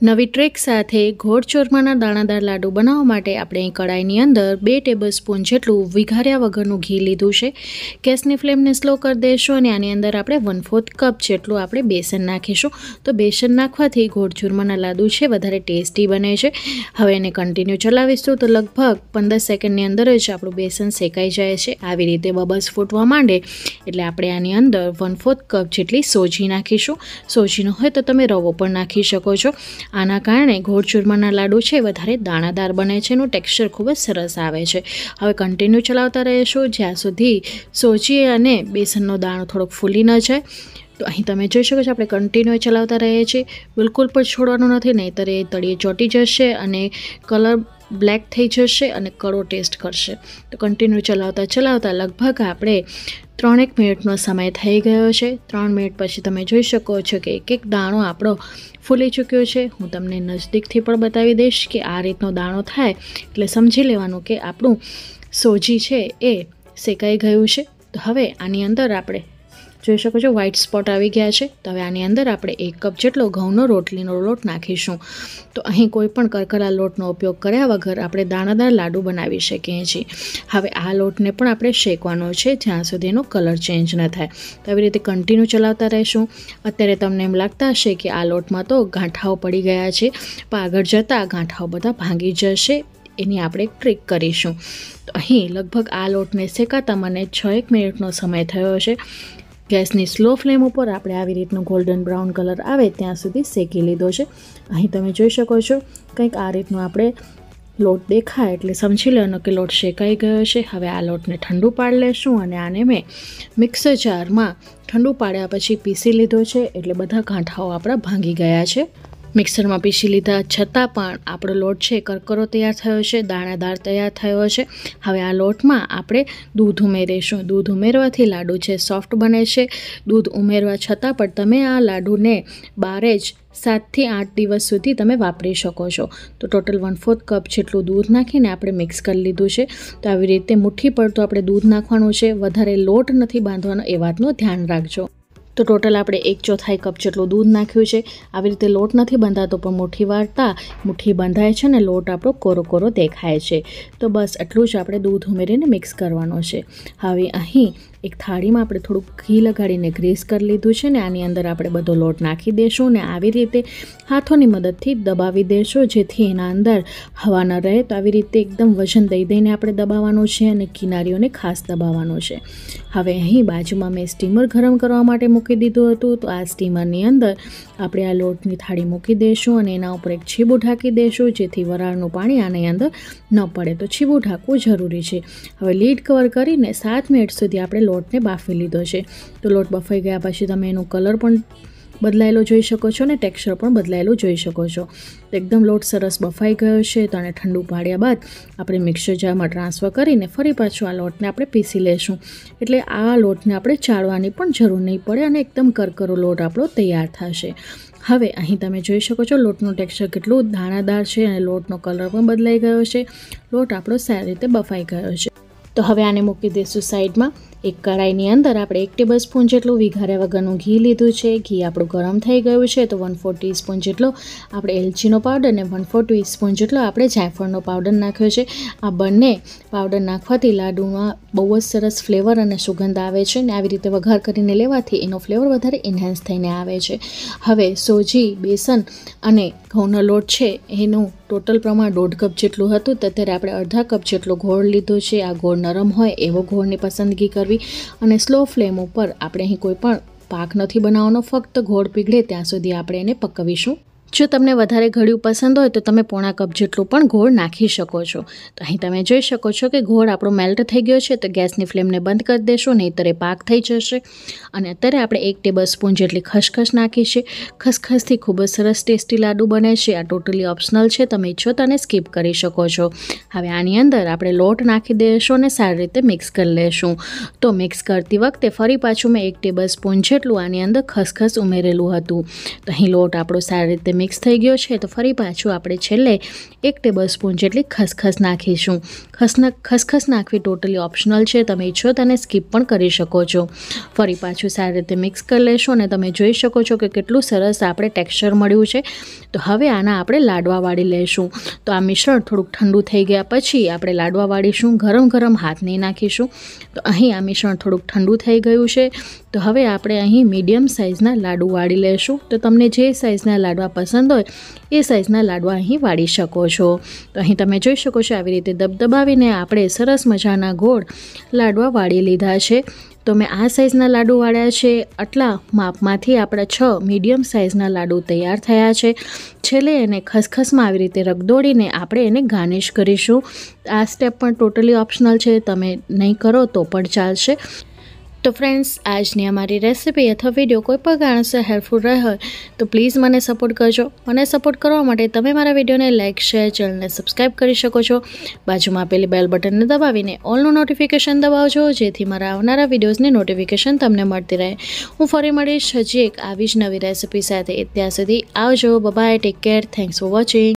નવી ટ્રીક સાથે ગોળ ચોરમાના દાણાદાર લાડુ બનાવવા માટે આપણે અહીં કડાઈની અંદર 2 ટેબલસ્પૂન જેટલું વિઘાર્યા વગરનું ઘી લીધું છે। ગેસની ફ્લેમને સ્લો કરી દઈશું અને આની અંદર આપણે 1/4 કપ જેટલું આપણે બેસન નાખીશું। તો બેસન નાખવાથી ગોળ ચોરમાના લાડુ છે વધારે ટેસ્ટી બને છે। હવે એને કન્ટિન્યુ ચલાવીશું તો લગભગ 15 સેકન્ડની અંદર જ આપણું બેસન શેકાઈ જાય છે। આવી રીતે બબલ્સ ફૂટવા માંડે એટલે આપણે આની અંદર 1/4 કપ જેટલી સોજી નાખીશું। સોજીનો હોય તો તમે રવો પણ નાખી શકો છો। આના કારણે ગોળ ચૂરમાના લાડુ છે વધારે દાણાદાર બને છે, એનું ટેક્સચર ખૂબ જ સરસ આવે છે। હવે કન્ટિન્યુ ચલાવતા રહીશું જ્યાં સુધી સોજી અને બેસનનો દાણો થોડોક ફૂલી ન જાય। તો અહીં તમે જોઈ શકો છો આપણે કન્ટિન્યુ ચલાવતા રહીએ છીએ, બિલકુલ પણ છોડવાનું નથી, નહીંતર એ તળિયે ચોંટી જશે અને કલર બ્લેક થઈ જશે અને કડવો ટેસ્ટ કરશે। તો કન્ટિન્યુ ચલાવતા લગભગ આપણે 3 મિનિટનો સમય થઈ ગયો છે। 3 મિનિટ પછી તમે જોઈ શકો છો કે એક દાણો આપણો ફૂલી ચૂક્યો છે। હું તમને નજદીકથી પણ બતાવી દઈશ કે આ રીતનો દાણો થાય એટલે સમજી લેવાનું કે આપણું સોજી છે એ શેકાઈ ગયું છે। તો હવે આની અંદર આપણે જોઈ શકો છો વ્હાઇટ સ્પોટ આવી ગયા છે। તો હવે આની અંદર આપણે 1 કપ જેટલો ઘઉંનો રોટલીનો લોટ નાખીશું। તો અહીં કોઈ પણ કરકરા લોટનો ઉપયોગ કર્યા વગર આપણે દાણાદાર લાડુ બનાવી શકીએ છીએ। હવે આ લોટને પણ આપણે શેકવાનો છે જ્યાં સુધી એનો કલર ચેન્જ ન થાય। તો આવી રીતે કન્ટિન્યુ ચલાવતા રહીશું। અત્યારે તમને એમ લાગતા હશે કે આ લોટમાં તો ગાંઠાઓ પડી ગયા છે, પણ આગળ જતાં ગાંઠાઓ બધા ભાંગી જશે, એની આપણે એક ટ્રીક કરીશું। તો અહીં લગભગ આ લોટને શેકાતા મને 6 મિનિટનો સમય થયો છે। ગેસની સ્લો ફ્લેમ ઉપર આપણે આવી રીતનો ગોલ્ડન બ્રાઉન કલર આવે ત્યાં સુધી શેકી લીધો છે। અહીં તમે જોઈ શકો છો કંઈક આ રીતનો આપણે લોટ દેખાય એટલે સમજી લેવાનો કે લોટ શેકાઈ ગયો છે। હવે આ લોટને ઠંડુ પાડી લેશું અને આને મેં મિક્સર જારમાં ઠંડુ પાડ્યા પછી પીસી લીધો છે, એટલે બધા ગાંઠાઓ આપણા ભાંગી ગયા છે। મિક્સરમાં પીસી લીધા છતાં પણ આપણો લોટ છે કરકરો તૈયાર થયો છે, દાણાદાર તૈયાર થયો છે। હવે આ લોટમાં આપણે દૂધ ઉમેરીશું। દૂધ ઉમેરવાથી લાડુ છે સોફ્ટ બને છે। દૂધ ઉમેરવા છતાં પણ તમે આ લાડુને બારે જ 7 થી 8 દિવસ સુધી તમે વાપરી શકો છો। તો ટોટલ 1/4 કપ જેટલું દૂધ નાખીને આપણે મિક્સ કરી લીધું છે। તો આવી રીતે મુઠ્ઠી પડતું આપણે દૂધ નાખવાનું છે, વધારે લોટ નથી બાંધવાનો, એ વાતનું ધ્યાન રાખજો। તો ટોટલ આપણે 1/4 કપ જેટલું દૂધ નાખ્યું છે। આવી રીતે લોટ નથી બંધાતો પણ મુઠ્ઠી વાળતા મુઠ્ઠી બંધાય છે ને લોટ આપણો કોરો કોરો દેખાય છે। તો બસ એટલું જ આપણે દૂધ ઉમેરીને મિક્સ કરવાનું છે। હવે અહીં એક થાળીમાં આપણે થોડુંક ઘી લગાડીને ગ્રીસ કરી લીધું છે ને આની અંદર આપણે બધો લોટ નાખી દઈશું ને આવી રીતે હાથોની મદદથી દબાવી દઈશું જેથી એના અંદર હવા ન રહે। તો આવી રીતે એકદમ વજન દઈને આપણે દબાવવાનું છે અને કિનારીઓને ખાસ દબાવવાનું છે। હવે અહીં બાજુમાં મેં સ્ટીમર ગરમ કરવા માટે મૂકી દીધું હતું। તો આ સ્ટીમરની અંદર આપણે આ લોટની થાળી મૂકી દઈશું અને એના ઉપર એક છીબું ઢાંકી દઈશું જેથી વરાળનું પાણી આની અંદર ન પડે। તો છીબું ઢાંકવું જરૂરી છે। હવે લીડ કવર કરીને 7 મિનિટ સુધી આપણે લોટને બાફી લીધો છે। તો લોટ બફાઈ ગયા પછી તમે એનું કલર પણ બદલાયેલો જોઈ શકો છો ને ટેક્સચર પણ બદલાયેલું જોઈ શકો છો। તો એકદમ લોટ સરસ બફાઈ ગયો છે। તો આને ઠંડુ પાડ્યા બાદ આપણે મિક્સર જારમાં ટ્રાન્સફર કરીને ફરી પાછું આ લોટને આપણે પીસી લેશું, એટલે આ લોટને આપણે ચાળવાની પણ જરૂર નહીં પડે અને એકદમ કરકરો લોટ આપણો તૈયાર થશે। હવે અહીં તમે જોઈ શકો છો લોટનું ટેક્સચર કેટલું દાણાદાર છે અને લોટનો કલર પણ બદલાઈ ગયો છે। લોટ આપણો સારી રીતે બફાઈ ગયો છે। તો હવે આને મૂકી દઈશું સાઈડમાં। એક કડાઈની અંદર આપણે 1 ટેબલસ્પૂન જેટલું વિઘાર્યા વગરનું ઘી લીધું છે। ઘી આપણું ગરમ થઈ ગયું છે તો 1/4 ટીસ્પૂન જેટલો આપણે એલચીનો પાવડર અને 1/4 ટીસ્પૂન જેટલો આપણે જાયફળનો પાવડર નાખ્યો છે। આ બંને પાવડર નાખવાથી લાડુમાં બહુ જ સરસ ફ્લેવર અને સુગંધ આવે છે ને આવી રીતે વઘાર કરીને લેવાથી એનો ફ્લેવર વધારે એન્હાન્સ થઈને આવે છે। હવે સોજી, બેસન અને ઘઉંનો લોટ છે એનું ટોટલ પ્રમાણ 1/2 કપ જેટલું હતું, તો અત્યારે આપણે અડધા કપ જેટલો ગોળ લીધો છે। આ ગોળ નરમ હોય એવો ગોળની પસંદગી કરવી અને સ્લો ફ્લેમ ઉપર આપણે અહીં કોઈ પણ પાક નથી બનાવવાનો, ફક્ત ગોળ પીગળે ત્યાં સુધી આપણે એને પકવીશું। જો તમને વધારે ગળ્યું પસંદ હોય તો તમે પોણા કપ જેટલું પણ ગોળ નાખી શકો છો। તો અહીં તમે જોઈ શકો છો કે ગોળ આપણો મેલ્ટ થઈ ગયો છે। તો ગેસની ફ્લેમને બંધ કરી દેશું, નહીંતર એ પાક થઈ જશે। અને અત્યારે આપણે 1 ટેબલસ્પૂન જેટલી ખસખસ નાખી છે। ખસખસથી ખૂબ જ સરસ ટેસ્ટી લાડુ બને છે। આ ટોટલી ઓપ્શનલ છે, તમે ઈચ્છો તો આને સ્કીપ કરી શકો છો। હવે આની અંદર આપણે લોટ નાખી દઈશું અને સારી રીતે મિક્સ કરી લેશું। તો મિક્સ કરતી વખતે ફરી પાછું મેં 1 ટેબલસ્પૂન જેટલું આની અંદર ખસખસ ઉમેરેલું હતું। તો અહીં લોટ આપણો સારી રીતે મિક્સ થઈ ગયો છે। તો ફરી પાછું આપણે છેલ્લે 1 ટેબલસ્પૂન જેટલી ખસખસ નાખીશું। ખસખસ નાખવી ટોટલી ઓપ્શનલ છે, તમે ઈચ્છો તો આને સ્કીપ પણ કરી શકો છો। ફરી પાછું સારી રીતે મિક્સ કરી લેશું અને તમે જોઈ શકો છો કે કેટલું સરસ આપણે ટેક્સચર મળ્યું છે। તો હવે આના આપણે લાડવા વાળી લઈશું। તો આ મિશ્રણ થોડુંક ઠંડુ થઈ ગયા પછી આપણે લાડવા વાળીશું, ગરમ ગરમ હાથ નહીં નાખીશું। તો અહીં આ મિશ્રણ થોડુંક ઠંડુ થઈ ગયું છે। તો હવે આપણે અહીં મીડિયમ સાઇઝના લાડુ વાળી લઈશું। તો તમને જે સાઇઝના લાડવા પસંદ હોય એ સાઇઝના લાડવા અહીં વાળી શકો છો। તો અહીં તમે જોઈ શકો છો આવી રીતે દબદબાવીને આપણે સરસ મજાના ગોળ લાડવા વાળી લીધા છે। તો મેં આ સાઇઝના લાડુ વાળ્યા છે। આટલા માપમાંથી આપણા 6 મીડિયમ સાઇઝના લાડુ તૈયાર થયા છે। છેલ્લે એને ખસખસમાં આવી રીતે રગદોળીને આપણે એને ગાર્નિશ કરીશું। આ સ્ટેપ પણ ટોટલી ઓપ્શનલ છે, તમે નહીં કરો તો પણ ચાલશે। તો ફ્રેન્ડ્સ, આજની અમારી રેસિપી અથવા વિડીયો કોઈ પણ કારણસર હેલ્પફુલ રહે હોય તો પ્લીઝ મને સપોર્ટ કરજો। મને સપોર્ટ કરવા માટે તમે મારા વિડીયોને લાઇક, શેર, ચેનલને સબસ્ક્રાઈબ કરી શકો છો। બાજુમાં આપેલી બેલ બટનને દબાવીને ઓલનું નોટિફિકેશન દબાવજો, જેથી મારા આવનારા વિડીયોઝની નોટિફિકેશન તમને મળતી રહે। હું ફરી મળીશ હજી એક આવી જ નવી રેસિપી સાથે। ત્યાં સુધી આવજો, bye, take care, thanks for watching.